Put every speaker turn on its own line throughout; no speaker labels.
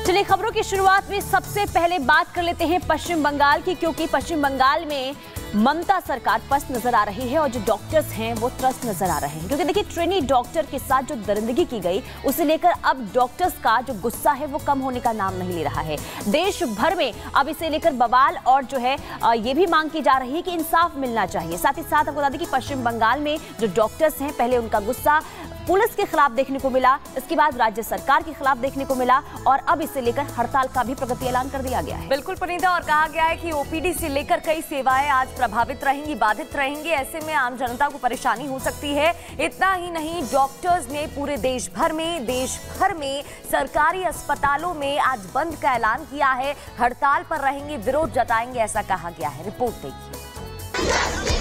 चलिए खबरों की शुरुआत में सबसे पहले बात कर लेते हैं पश्चिम बंगाल की, क्योंकि पश्चिम बंगाल में ममता सरकार पस्त नजर आ रही है और जो डॉक्टर्स हैं वो त्रस्त नजर आ रहे हैं। क्योंकि देखिए ट्रेनी डॉक्टर के साथ जो दरिंदगी की गई उसे लेकर अब डॉक्टर्स का जो गुस्सा है वो कम होने का नाम नहीं ले रहा है। देश भर में अब इसे लेकर बवाल और जो है ये भी मांग की जा रही है कि इंसाफ मिलना चाहिए। साथ ही साथ आपको बता दें कि पश्चिम बंगाल में जो डॉक्टर्स हैं पहले उनका गुस्सा पुलिस के खिलाफ देखने को मिला, इसके बाद राज्य सरकार के खिलाफ देखने को मिला और अब इसे लेकर हड़ताल का भी प्रगति ऐलान कर दिया गया है।
बिल्कुल पुनीता, और कहा गया है कि ओपीडी से लेकर कई सेवाएं आज प्रभावित रहेंगी, बाधित रहेंगी। ऐसे में आम जनता को परेशानी हो सकती है। इतना ही नहीं, डॉक्टर्स ने पूरे देश भर में सरकारी अस्पतालों में आज बंद का ऐलान किया है। हड़ताल पर रहेंगे, विरोध जताएंगे, ऐसा कहा गया है। रिपोर्ट देखिए।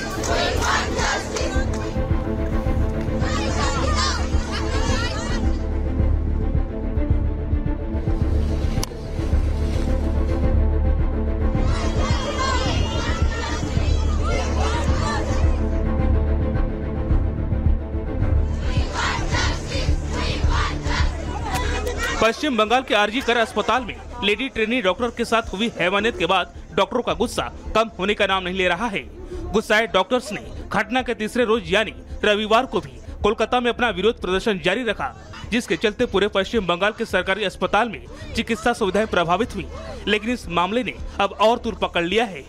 पश्चिम बंगाल के आरजी कर अस्पताल में लेडी ट्रेनी डॉक्टर के साथ हुई हैवानियत के बाद डॉक्टरों का गुस्सा कम होने का नाम नहीं ले रहा है। गुस्साए डॉक्टर्स ने घटना के तीसरे रोज यानी रविवार को भी कोलकाता में अपना विरोध प्रदर्शन जारी रखा, जिसके चलते पूरे पश्चिम बंगाल के सरकारी अस्पताल में चिकित्सा सुविधाएं प्रभावित हुई। लेकिन इस मामले ने अब और तूर पकड़ लिया है।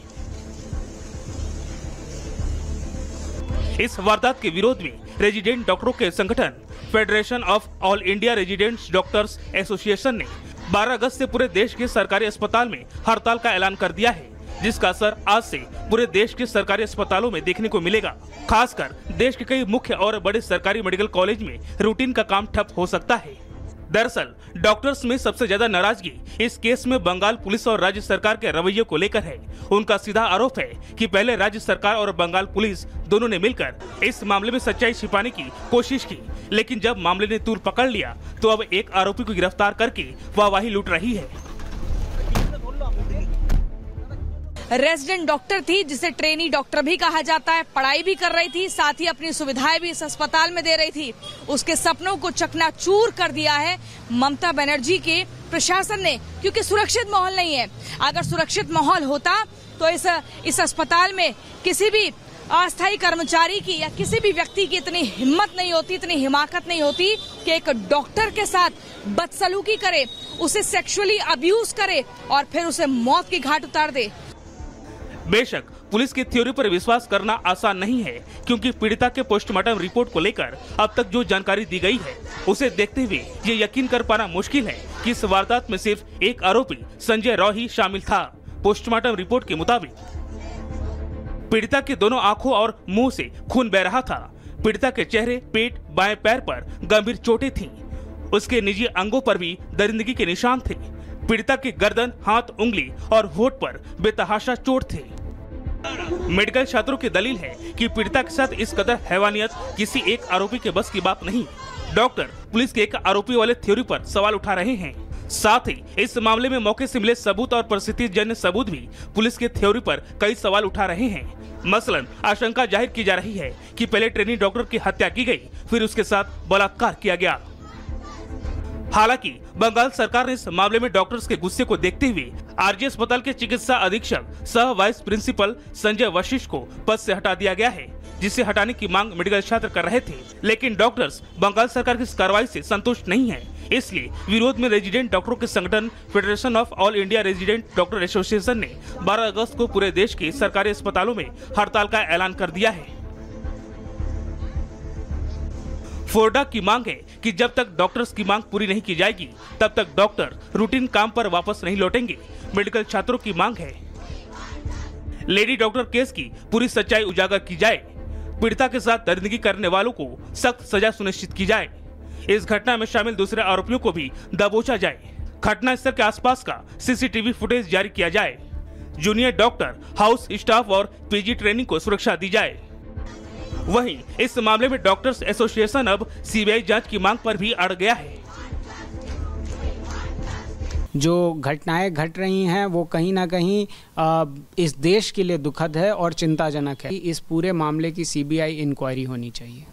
इस वारदात के विरोध में रेजिडेंट डॉक्टरों के संगठन federation of all India residents doctors association ने 12 अगस्त से पूरे देश के सरकारी अस्पताल में हड़ताल का ऐलान कर दिया है, जिसका असर आज से पूरे देश के सरकारी अस्पतालों में देखने को मिलेगा। खासकर देश के कई मुख्य और बड़े सरकारी मेडिकल कॉलेज में रूटीन का काम ठप हो सकता है। दरअसल डॉक्टर्स में सबसे ज्यादा नाराजगी इस केस में बंगाल पुलिस और राज्य सरकार के रवैये को लेकर है। उनका सीधा आरोप है कि पहले राज्य सरकार और बंगाल पुलिस दोनों ने मिलकर इस मामले में सच्चाई छिपाने की कोशिश की, लेकिन जब मामले ने तूर पकड़ लिया तो अब एक आरोपी को गिरफ्तार करके वाहवाही लूट रही है।
रेजिडेंट डॉक्टर थी, जिसे ट्रेनी डॉक्टर भी कहा जाता है, पढ़ाई भी कर रही थी, साथ ही अपनी सुविधाएं भी इस अस्पताल में दे रही थी। उसके सपनों को चकनाचूर कर दिया है ममता बनर्जी के प्रशासन ने, क्योंकि सुरक्षित माहौल नहीं है। अगर सुरक्षित माहौल होता तो इस अस्पताल में किसी भी अस्थायी कर्मचारी की या किसी भी व्यक्ति की इतनी हिम्मत नहीं होती, इतनी हिमाकत नहीं होती कि एक डॉक्टर के साथ बदसलूकी करे, उसे सेक्सुअली अब्यूज करे और फिर उसे मौत की घाट उतार दे।
बेशक पुलिस की थ्योरी पर विश्वास करना आसान नहीं है, क्योंकि पीड़िता के पोस्टमार्टम रिपोर्ट को लेकर अब तक जो जानकारी दी गई है उसे देखते हुए ये यकीन कर पाना मुश्किल है कि इस वारदात में सिर्फ एक आरोपी संजय रॉय ही शामिल था। पोस्टमार्टम रिपोर्ट के मुताबिक पीड़िता के दोनों आंखों और मुंह से खून बह रहा था। पीड़िता के चेहरे, पेट, बाएं पैर पर गंभीर चोटें थीं। उसके निजी अंगों पर भी दरिंदगी के निशान थे। पीड़िता की गर्दन, हाथ, उंगली और होठ पर बेतहाशा चोट थे। मेडिकल छात्रों की दलील है कि पीड़िता के साथ इस कदर हैवानियत किसी एक आरोपी के बस की बात नहीं। डॉक्टर पुलिस के एक आरोपी वाले थ्योरी पर सवाल उठा रहे हैं। साथ ही इस मामले में मौके से मिले सबूत और परिस्थितिजन्य सबूत भी पुलिस के थ्योरी पर कई सवाल उठा रहे हैं। मसलन आशंका जाहिर की जा रही है कि पहले ट्रेनी डॉक्टर की हत्या की गई, फिर उसके साथ बलात्कार किया गया। हालांकि बंगाल सरकार ने इस मामले में डॉक्टर्स के गुस्से को देखते हुए आरजी अस्पताल के चिकित्सा अधीक्षक सह वाइस प्रिंसिपल संजय वशिष्ठ को पद से हटा दिया गया है, जिसे हटाने की मांग मेडिकल छात्र कर रहे थे। लेकिन डॉक्टर्स बंगाल सरकार की इस कार्रवाई से संतुष्ट नहीं है, इसलिए विरोध में रेजिडेंट डॉक्टरों के संगठन federation of all India resident doctor association ने 12 अगस्त को पूरे देश के सरकारी अस्पतालों में हड़ताल का ऐलान कर दिया है। फोरडा की मांग है कि जब तक डॉक्टर्स की मांग पूरी नहीं की जाएगी तब तक डॉक्टर रूटीन काम पर वापस नहीं लौटेंगे। मेडिकल छात्रों की मांग है लेडी डॉक्टर केस की पूरी सच्चाई उजागर की जाए, पीड़िता के साथ दरिंदगी करने वालों को सख्त सजा सुनिश्चित की जाए, इस घटना में शामिल दूसरे आरोपियों को भी दबोचा जाए, घटना स्थल के आसपास का सीसीटीवी फुटेज जारी किया जाए, जूनियर डॉक्टर, हाउस स्टाफ और पीजी ट्रेनिंग को सुरक्षा दी जाए। वहीं इस मामले में डॉक्टर्स एसोसिएशन अब सीबीआई जांच की मांग पर भी अड़ गया है।
जो घटनाएं घट रही हैं वो कहीं ना कहीं इस देश के लिए दुखद है और चिंताजनक है। इस पूरे मामले की सीबीआई इंक्वायरी होनी चाहिए।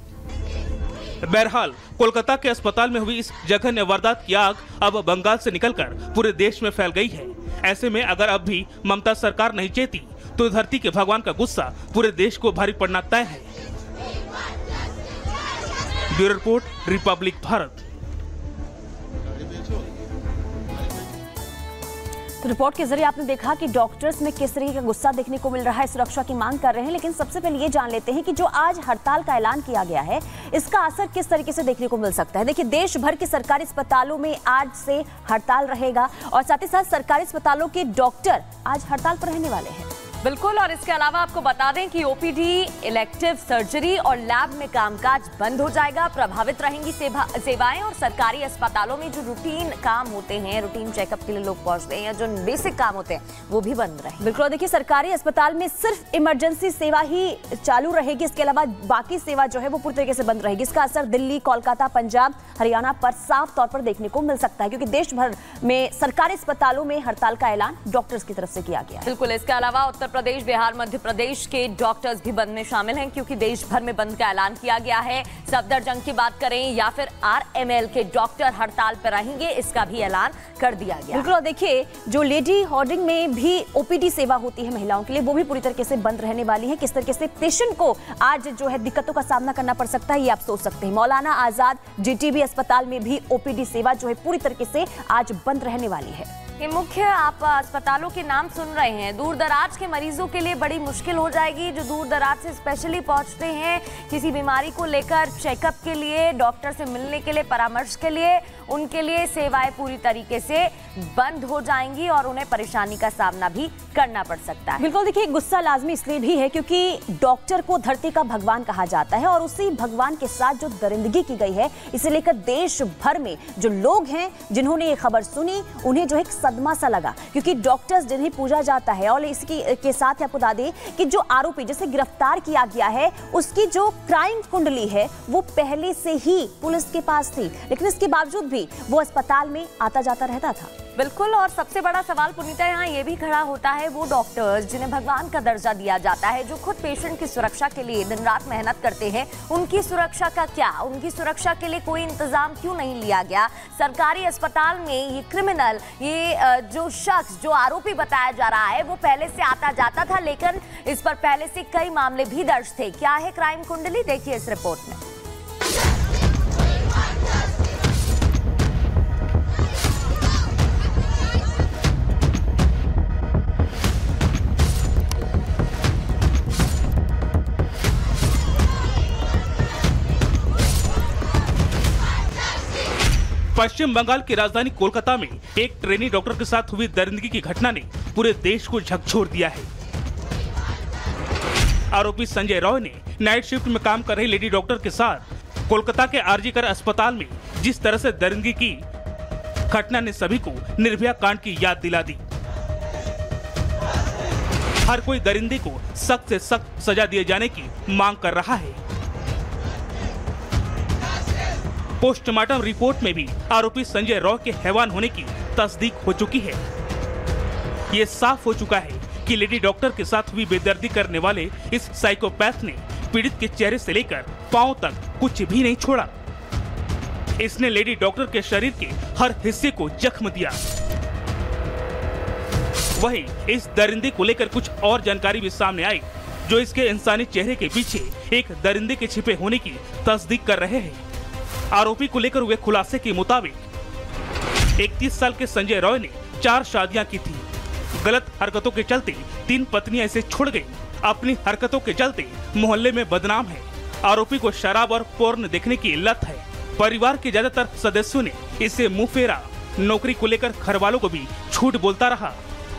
बहरहाल कोलकाता के अस्पताल में हुई इस जघन्य वारदात की आग अब बंगाल से निकलकर पूरे देश में फैल गई है। ऐसे में अगर अब भी ममता सरकार नहीं चेती तो धरती के भगवान का गुस्सा पूरे देश को भारी पड़ना तय है। Bureau report, Republic Bharat.
तो रिपोर्ट के जरिए आपने देखा कि डॉक्टर्स में किस तरीके का गुस्सा देखने को मिल रहा है, सुरक्षा की मांग कर रहे हैं। लेकिन सबसे पहले ये जान लेते हैं कि जो आज हड़ताल का ऐलान किया गया है, इसका असर किस तरीके से देखने को मिल सकता है। देखिए, देश भर के सरकारी अस्पतालों में आज से हड़ताल रहेगा और साथ ही साथ सरकारी अस्पतालों के डॉक्टर आज हड़ताल पर रहने वाले हैं।
बिल्कुल, और इसके अलावा आपको बता दें कि ओपीडी, इलेक्टिव सर्जरी और लैब में कामकाज बंद हो जाएगा। प्रभावित रहेंगी सेवाएं और सरकारी अस्पतालों में जो रूटीन काम होते हैं, रूटीन चेकअप के लिए लोग पहुंचते हैं या जो बेसिक काम होते हैं, वो भी बंद रहेंगे।
बिल्कुल, देखिए सरकारी अस्पताल में सिर्फ इमरजेंसी सेवा ही चालू रहेगी। इसके अलावा बाकी सेवा जो है वो पूरी तरीके से बंद रहेगी। इसका असर दिल्ली, कोलकाता, पंजाब, हरियाणा पर साफ तौर पर देखने को मिल सकता है, क्योंकि देश भर में सरकारी अस्पतालों में हड़ताल का ऐलान डॉक्टर्स की तरफ से किया गया है।
बिल्कुल, इसके अलावा उत्तर प्रदेश, बिहार, मध्य प्रदेश के डॉक्टर्स भी बंद में शामिल हैं, क्योंकि देश भर में बंद का ऐलान किया गया है। सफदरजंग की बात करें या फिर आरएमएल के डॉक्टर हड़ताल पर रहेंगे, इसका भी ऐलान कर दिया गया।
बिल्कुल, देखिए जो लेडी हार्डिंग में भी ओपीडी सेवा होती है महिलाओं के लिए, वो भी पूरी तरीके से बंद रहने वाली है। किस तरीके से पेशेंट को आज जो है दिक्कतों का सामना करना पड़ सकता है, ये आप सोच सकते हैं। मौलाना आजाद जीटीबी अस्पताल में भी ओपीडी सेवा जो है पूरी तरीके से आज बंद रहने वाली है।
ये मुख्य आप अस्पतालों के नाम सुन रहे हैं। दूर दराज के मरीजों के लिए बड़ी मुश्किल हो जाएगी, जो दूर दराज से स्पेशली पहुंचते हैं किसी बीमारी को लेकर, चेकअप के लिए, डॉक्टर से मिलने के लिए, परामर्श के लिए, उनके लिए सेवाएं पूरी तरीके से बंद हो जाएंगी और उन्हें परेशानी का सामना भी करना पड़ सकता है।
बिल्कुल, देखिए गुस्सा लाजमी इसलिए भी है क्योंकि डॉक्टर को धरती का भगवान कहा जाता है और उसी भगवान के साथ जो दरिंदगी की गई है, इसे लेकर देश भर में जो लोग हैं जिन्होंने ये खबर सुनी, उन्हें जो है सदमा सा लगा, क्योंकि डॉक्टर्स जिन्हें पूजा जाता है। और इसकी के साथ आपको बता दें कि जो आरोपी जिसे गिरफ्तार किया गया है, उसकी जो क्राइम कुंडली है वो पहले से ही पुलिस के पास थी, लेकिन इसके बावजूद भी वो अस्पताल में आता जाता रहता था।
बिल्कुल, और सबसे बड़ा सवाल पुनीता यहाँ ये भी खड़ा होता है, वो डॉक्टर्स जिन्हें भगवान का दर्जा दिया जाता है, जो खुद पेशेंट की सुरक्षा के लिए दिन रात मेहनत करते हैं, उनकी सुरक्षा का क्या? उनकी सुरक्षा के लिए कोई इंतजाम क्यों नहीं लिया गया? सरकारी अस्पताल में ये क्रिमिनल, ये जो शख्स, जो आरोपी बताया जा रहा है, वो पहले से आता जाता था, लेकिन इस पर पहले से कई मामले भी दर्ज थे। क्या है क्राइम कुंडली, देखिए इस रिपोर्ट में।
पश्चिम बंगाल की राजधानी कोलकाता में एक ट्रेनी डॉक्टर के साथ हुई दरिंदगी की घटना ने पूरे देश को झकझोर दिया है। आरोपी संजय रॉय ने नाइट शिफ्ट में काम कर रही लेडी डॉक्टर के साथ कोलकाता के आरजीकर अस्पताल में जिस तरह से दरिंदगी की, घटना ने सभी को निर्भया कांड की याद दिला दी। हर कोई दरिंदे को सख्त से सख्त सजा दिए जाने की मांग कर रहा है। पोस्टमार्टम रिपोर्ट में भी आरोपी संजय रॉय के हैवान होने की तस्दीक हो चुकी है। ये साफ हो चुका है कि लेडी डॉक्टर के साथ हुई बेदर्दी करने वाले इस साइकोपैथ ने पीड़ित के चेहरे से लेकर पांव तक कुछ भी नहीं छोड़ा। इसने लेडी डॉक्टर के शरीर के हर हिस्से को जख्म दिया। वहीं इस दरिंदे को लेकर कुछ और जानकारी भी सामने आई, जो इसके इंसानी चेहरे के पीछे एक दरिंदे के छिपे होने की तस्दीक कर रहे हैं। आरोपी को लेकर हुए खुलासे के मुताबिक 31 साल के संजय रॉय ने 4 शादियां की थी। गलत हरकतों के चलते 3 पत्नियां इसे छोड़ गई। अपनी हरकतों के चलते मोहल्ले में बदनाम है। आरोपी को शराब और पोर्न देखने की लत है। परिवार के ज्यादातर सदस्यों ने इसे मुंह फेरा। नौकरी को लेकर घर वालों को भी झूठ बोलता रहा।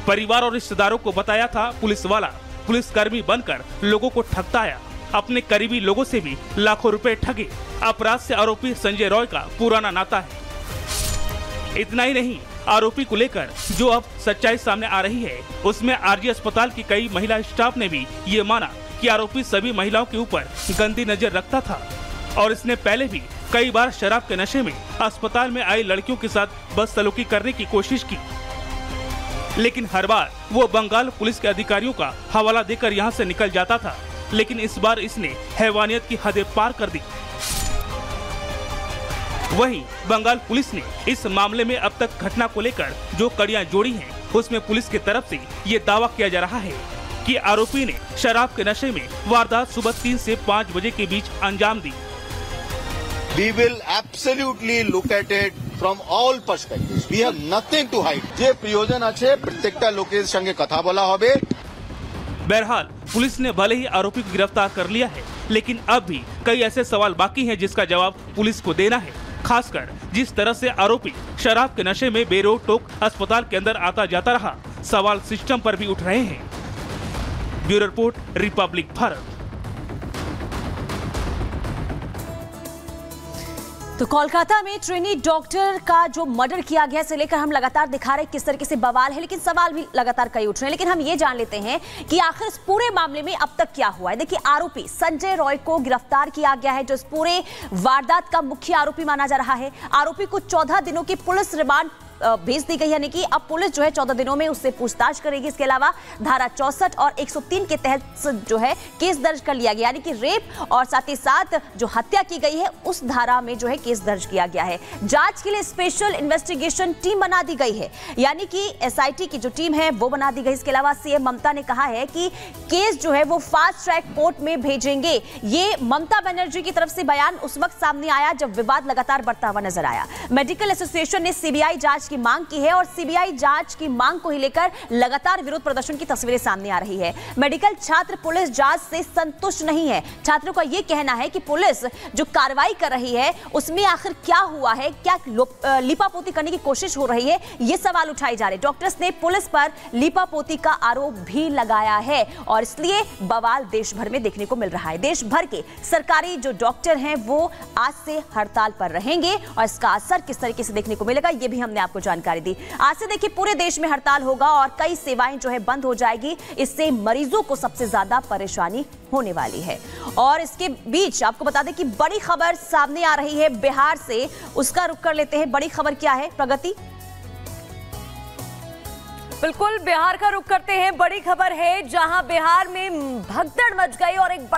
परिवार और रिश्तेदारों को बताया था पुलिस वाला। पुलिसकर्मी बनकर लोगों को ठगता आया। अपने करीबी लोगों से भी लाखों रुपए ठगे। अपराध से आरोपी संजय रॉय का पुराना नाता है। इतना ही नहीं, आरोपी को लेकर जो अब सच्चाई सामने आ रही है, उसमें आरजी अस्पताल की कई महिला स्टाफ ने भी ये माना कि आरोपी सभी महिलाओं के ऊपर गंदी नजर रखता था और इसने पहले भी कई बार शराब के नशे में अस्पताल में आई लड़कियों के साथ बदसलूकी करने की कोशिश की, लेकिन हर बार वो बंगाल पुलिस के अधिकारियों का हवाला देकर यहाँ से निकल जाता था। लेकिन इस बार इसने हैवानियत की हदें पार कर दी। वहीं बंगाल पुलिस ने इस मामले में अब तक घटना को लेकर जो कड़ियां जोड़ी हैं, उसमें पुलिस की तरफ से ये दावा किया जा रहा है कि आरोपी ने शराब के नशे में वारदात सुबह 3 से 5 बजे के बीच अंजाम दी।
We will absolutely look at it from all perspectives. We have nothing to hide. যে প্রয়োজন আছে প্রত্যেকটা লোকের সঙ্গে কথা বলা হবে।
बहरहाल पुलिस ने भले ही आरोपी को गिरफ्तार कर लिया है, लेकिन अब भी कई ऐसे सवाल बाकी हैं जिसका जवाब पुलिस को देना है। खासकर जिस तरह से आरोपी शराब के नशे में बेरोक टोक अस्पताल के अंदर आता जाता रहा, सवाल सिस्टम पर भी उठ रहे हैं। Bureau report, Republic Bharat.
तो कोलकाता में ट्रेनी डॉक्टर का जो मर्डर किया गया से लेकर हम लगातार दिखा रहे किस तरीके से बवाल है, लेकिन सवाल भी लगातार कई उठ रहे हैं। लेकिन हम ये जान लेते हैं कि आखिर इस पूरे मामले में अब तक क्या हुआ है। देखिए, आरोपी संजय रॉय को गिरफ्तार किया गया है, जो इस पूरे वारदात का मुख्य आरोपी माना जा रहा है। आरोपी को 14 दिनों की पुलिस रिमांड भेज दी गई, यानी कि अब पुलिस जो है 14 दिनों में उससे पूछताछ करेगी। इसके अलावा धारा 64 और 103 के तहत जो है केस दर्ज कर लिया गया, यानी कि रेप और साथ ही साथ जो हत्या की गई है उस धारा में जो है केस दर्ज किया गया है। जांच के लिए स्पेशल इन्वेस्टिगेशन टीम बना दी गई है, यानी कि एसआईटी की जो टीम है वो बना दी गई। इसके अलावा सीएम ममता ने कहा है कि केस जो है वो फास्ट ट्रैक कोर्ट में भेजेंगे। ये ममता बनर्जी की तरफ से बयान उस वक्त सामने आया जब विवाद लगातार बढ़ता हुआ नजर आया। मेडिकल एसोसिएशन ने सीबीआई जांच की मांग की है और सीबीआई जांच की मांग को ही लेकर लगातार विरोध प्रदर्शन की तस्वीरें सामने आ रही है। मेडिकल छात्र पुलिस जांच से संतुष्ट नहीं है। छात्रों का यह कहना है कि पुलिस जो कार्रवाई कर रही है उसमें आखिर क्या हुआ है, क्या लीपापोती करने की कोशिश हो रही है, ये सवाल उठाए जा रहे। डॉक्टर्स ने पुलिस पर लीपापोती का आरोप भी लगाया है और इसलिए बवाल देश भर में देखने को मिल रहा है। देश भर के सरकारी जो डॉक्टर हैं वो आज से हड़ताल पर रहेंगे और इसका असर किस तरीके से देखने को मिलेगा ये भी हमने आपको जानकारी दी। आज से देखिए पूरे देश में हड़ताल होगा और कई सेवाएं जो है बंद हो जाएगी। इससे मरीजों को सबसे ज्यादा परेशानी होने वाली है। और इसके बीच आपको बता दें कि बड़ी खबर सामने आ रही है बिहार से, उसका रुख कर लेते हैं। बड़ी खबर क्या है प्रगति?
बिल्कुल, बिहार का रुख करते हैं। बड़ी खबर है जहां बिहार में भगदड़ मच गई और एक